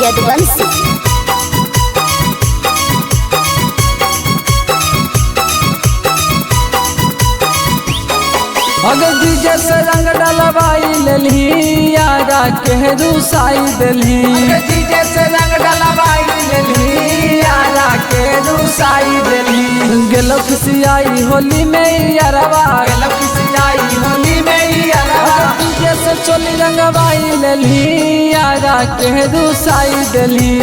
यदुवंशी। अगर डीजे से रंग डलवाई लेली यारा के रूसाई देली। डीजे से रंग डलवाई लेली यारा के रूसाई देली। गेलो खिसियाई होली में यारवा, गेलो खिसियाई होली में यारवा। डीजे से चोली रंगवाई लेली यारा के रूसाई देली।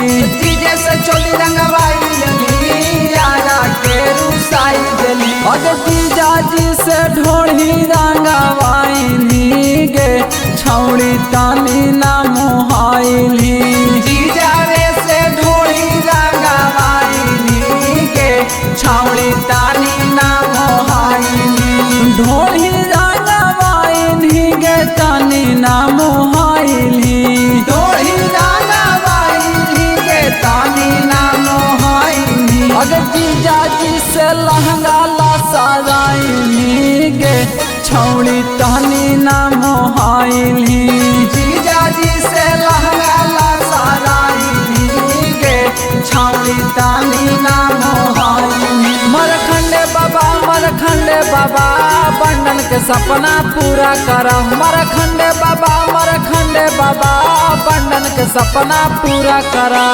डीजे से चोली रंगवाई लेली यारा के रूसाई देली। अगर जीजा जी से ढोढ़ी रंगवाइली गे छौड़ी तानी ना मोहाइली। जीजा रे से ढोढ़ी रंगवाइली गे छौड़ी तानी ना मोहाइली। ढोढ़ी रंगवाइली गे तानी ना मोहाइली। ढोढ़ी रंगवाइली गे तानी ना मोहाइली। अगर जीजा जी से लहंगा ला सराइली गे छौड़ी तानी ना मोहाइली। जीजा जी से लहंगा ला सराइली गे छौड़ी तानी ना मोहाइली। मरखंडे बाबा बंडन के सपना पूरा करा। मरखंडे बाबा बंडन के सपना पूरा करा।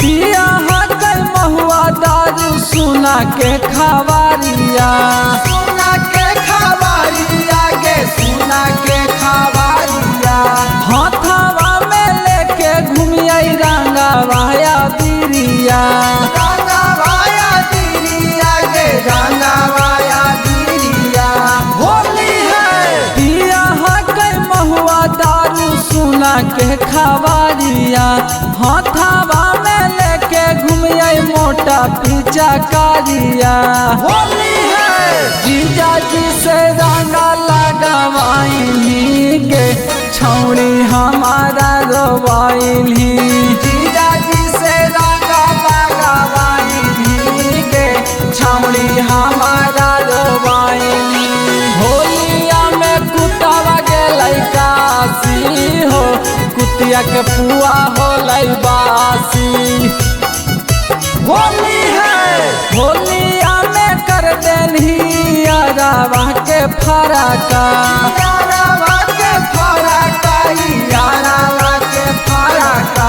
पिया हकल महुआ दारू सुना के खवारिया। सुना के खवारिया गे सुना के खवारिया। हाथावा में लेके घूमियाई रंगावाया दिरिया। रंगावाया दिरिया गे रंगावाया दिरिया। होली है पिया हकल महुआ दारू सुना के खवारिया। हाथावा में लेके घूमियाई मोटा पीछा कारिया। होली है जीजा जी से रंगा लगवाइली गे छौड़ी हमारा रोवाइली। जीजा जी से रंगा लगवाइली गे छौड़ी हमारा रोवाइली। होलिया में कुटावा गेलै काशी हो कुतिया के पुआ होलै बासी। होली है होलिया में कर देनी यारावा के फराका। यारावा के फराका यारावा के फराका।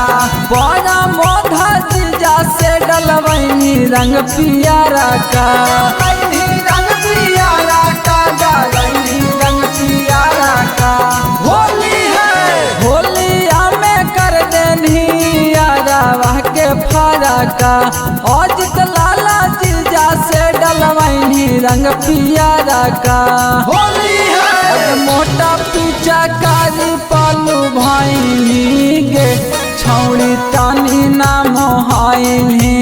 बड़ा मोधा जीजा से डलवैनी रंग पियारा का। रंग पियारा का डालैनी रंग पियारा का। होली है होलिया में कर देनी यारावा के फराका। अजित लाला जीजा से डलवैनी रंग पियारा का। होली है मोटा पीछा कारी पालू भाईली गे छौड़ी तानी ना मोहाइली।